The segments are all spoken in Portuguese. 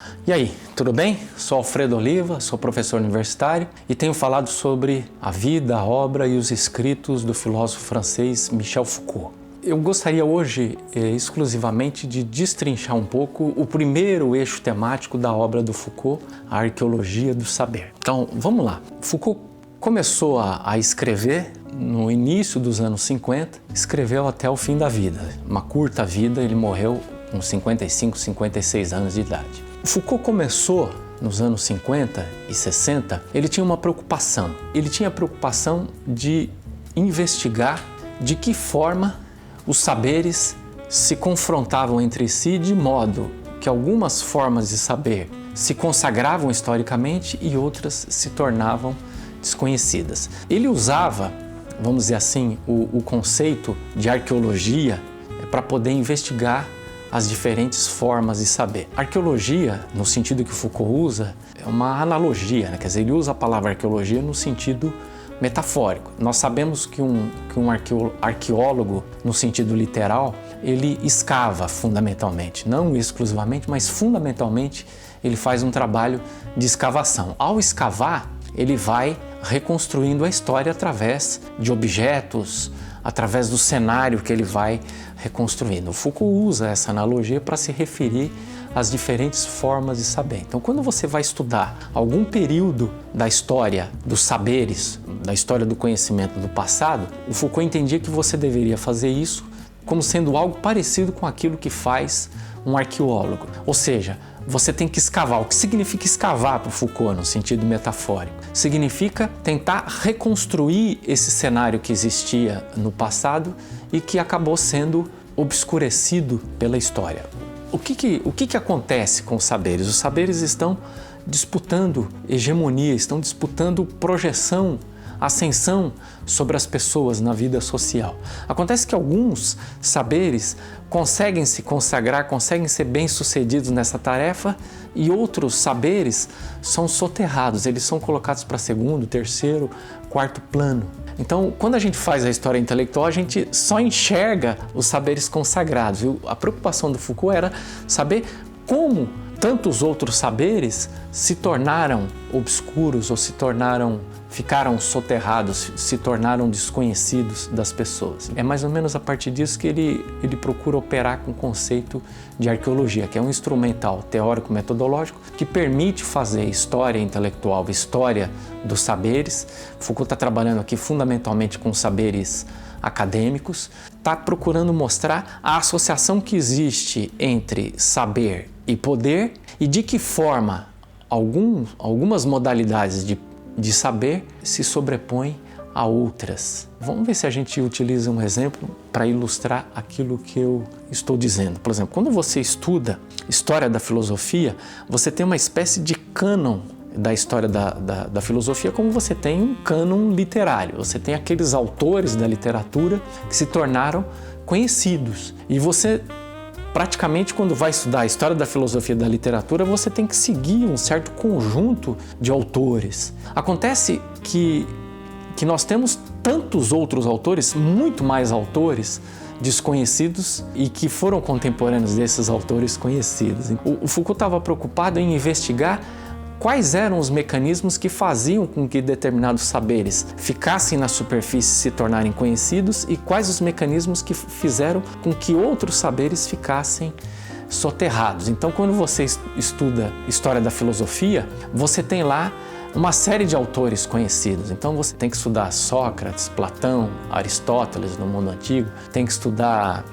E aí, tudo bem? Sou Alfredo Oliva, sou professor universitário e tenho falado sobre a vida, a obra e os escritos do filósofo francês Michel Foucault. Eu gostaria hoje exclusivamente de destrinchar um pouco o primeiro eixo temático da obra do Foucault, a arqueologia do saber. Então, vamos lá. Foucault começou a escrever no início dos anos 50, escreveu até o fim da vida. Uma curta vida, ele morreu com 55, 56 anos de idade. Foucault começou nos anos 50 e 60, ele tinha uma preocupação. Ele tinha a preocupação de investigar de que forma os saberes se confrontavam entre si de modo que algumas formas de saber se consagravam historicamente e outras se tornavam desconhecidas. Ele usava, vamos dizer assim, o conceito de arqueologia para poder investigar as diferentes formas de saber. Arqueologia, no sentido que Foucault usa, é uma analogia, né? Quer dizer, ele usa a palavra arqueologia no sentido metafórico. Nós sabemos que um arqueólogo, no sentido literal, ele escava fundamentalmente, não exclusivamente, mas fundamentalmente ele faz um trabalho de escavação. Ao escavar, ele vai reconstruindo a história através de objetos, através do cenário que ele vai reconstruindo. O Foucault usa essa analogia para se referir às diferentes formas de saber. Então, quando você vai estudar algum período da história dos saberes, da história do conhecimento do passado, o Foucault entendia que você deveria fazer isso como sendo algo parecido com aquilo que faz um arqueólogo. Ou seja, você tem que escavar. O que significa escavar para o Foucault no sentido metafórico? Significa tentar reconstruir esse cenário que existia no passado e que acabou sendo obscurecido pela história. O que acontece com os saberes? Os saberes estão disputando hegemonia, estão disputando projeção, ascensão sobre as pessoas na vida social. Acontece que alguns saberes conseguem se consagrar, conseguem ser bem-sucedidos nessa tarefa e outros saberes são soterrados, eles são colocados para segundo, terceiro, quarto plano. Então, quando a gente faz a história intelectual, a gente só enxerga os saberes consagrados. E a preocupação do Foucault era saber como tantos outros saberes se tornaram obscuros ou ficaram soterrados, se tornaram desconhecidos das pessoas. É mais ou menos a partir disso que ele procura operar com o conceito de arqueologia, que é um instrumental teórico-metodológico que permite fazer história intelectual, história dos saberes. Foucault está trabalhando aqui fundamentalmente com saberes acadêmicos, está procurando mostrar a associação que existe entre saber e poder e de que forma algumas modalidades de saber se sobrepõem a outras. Vamos ver se a gente utiliza um exemplo para ilustrar aquilo que eu estou dizendo. Por exemplo, quando você estuda história da filosofia, você tem uma espécie de cânon da história da filosofia, como você tem um cânon literário. Você tem aqueles autores da literatura que se tornaram conhecidos. E você, praticamente, quando vai estudar a história da filosofia e da literatura, você tem que seguir um certo conjunto de autores. Acontece que nós temos tantos outros autores, muito mais autores desconhecidos e que foram contemporâneos desses autores conhecidos. O Foucault estava preocupado em investigar quais eram os mecanismos que faziam com que determinados saberes ficassem na superfície e se tornarem conhecidos e quais os mecanismos que fizeram com que outros saberes ficassem soterrados. Então, quando você estuda história da filosofia, você tem lá uma série de autores conhecidos. Então, você tem que estudar Sócrates, Platão, Aristóteles no mundo antigo, tem que estudar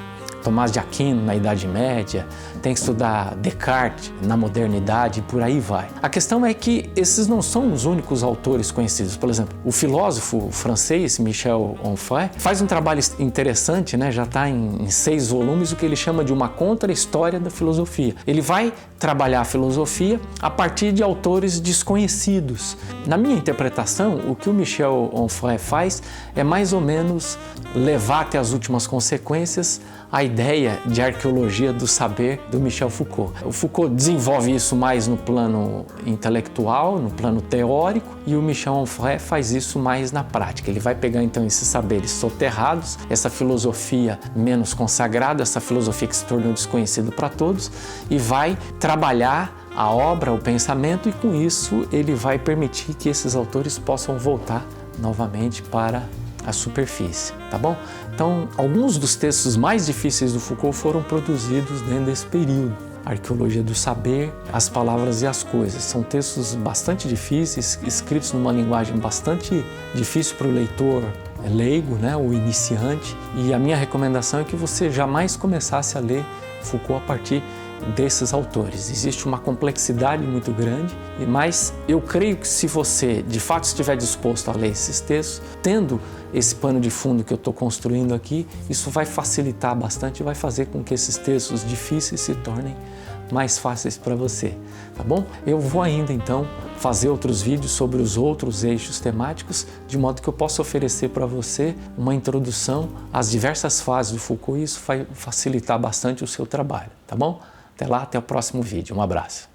Tomás de Aquino na Idade Média, tem que estudar Descartes na modernidade e por aí vai. A questão é que esses não são os únicos autores conhecidos. Por exemplo, o filósofo francês Michel Onfray faz um trabalho interessante, né? Já está em 6 volumes, o que ele chama de uma contra-história da filosofia. Ele vai trabalhar a filosofia a partir de autores desconhecidos. Na minha interpretação, o que o Michel Onfray faz é mais ou menos levar até as últimas consequências a ideia de arqueologia do saber do Michel Foucault. O Foucault desenvolve isso mais no plano intelectual, no plano teórico, e o Michel Onfray faz isso mais na prática. Ele vai pegar então esses saberes soterrados, essa filosofia menos consagrada, essa filosofia que se tornou desconhecida para todos, e vai trabalhar a obra, o pensamento, e com isso ele vai permitir que esses autores possam voltar novamente para a superfície, tá bom? Então, alguns dos textos mais difíceis do Foucault foram produzidos dentro desse período. Arqueologia do Saber, As Palavras e as Coisas. São textos bastante difíceis, escritos numa linguagem bastante difícil para o leitor leigo, né, o iniciante, e a minha recomendação é que você jamais começasse a ler Foucault a partir desses autores. Existe uma complexidade muito grande, mas eu creio que se você de fato estiver disposto a ler esses textos, tendo esse pano de fundo que eu estou construindo aqui, isso vai facilitar bastante e vai fazer com que esses textos difíceis se tornem mais fáceis para você, tá bom? Eu vou ainda então fazer outros vídeos sobre os outros eixos temáticos, de modo que eu possa oferecer para você uma introdução às diversas fases do Foucault, e isso vai facilitar bastante o seu trabalho, tá bom? Até lá, até o próximo vídeo. Um abraço.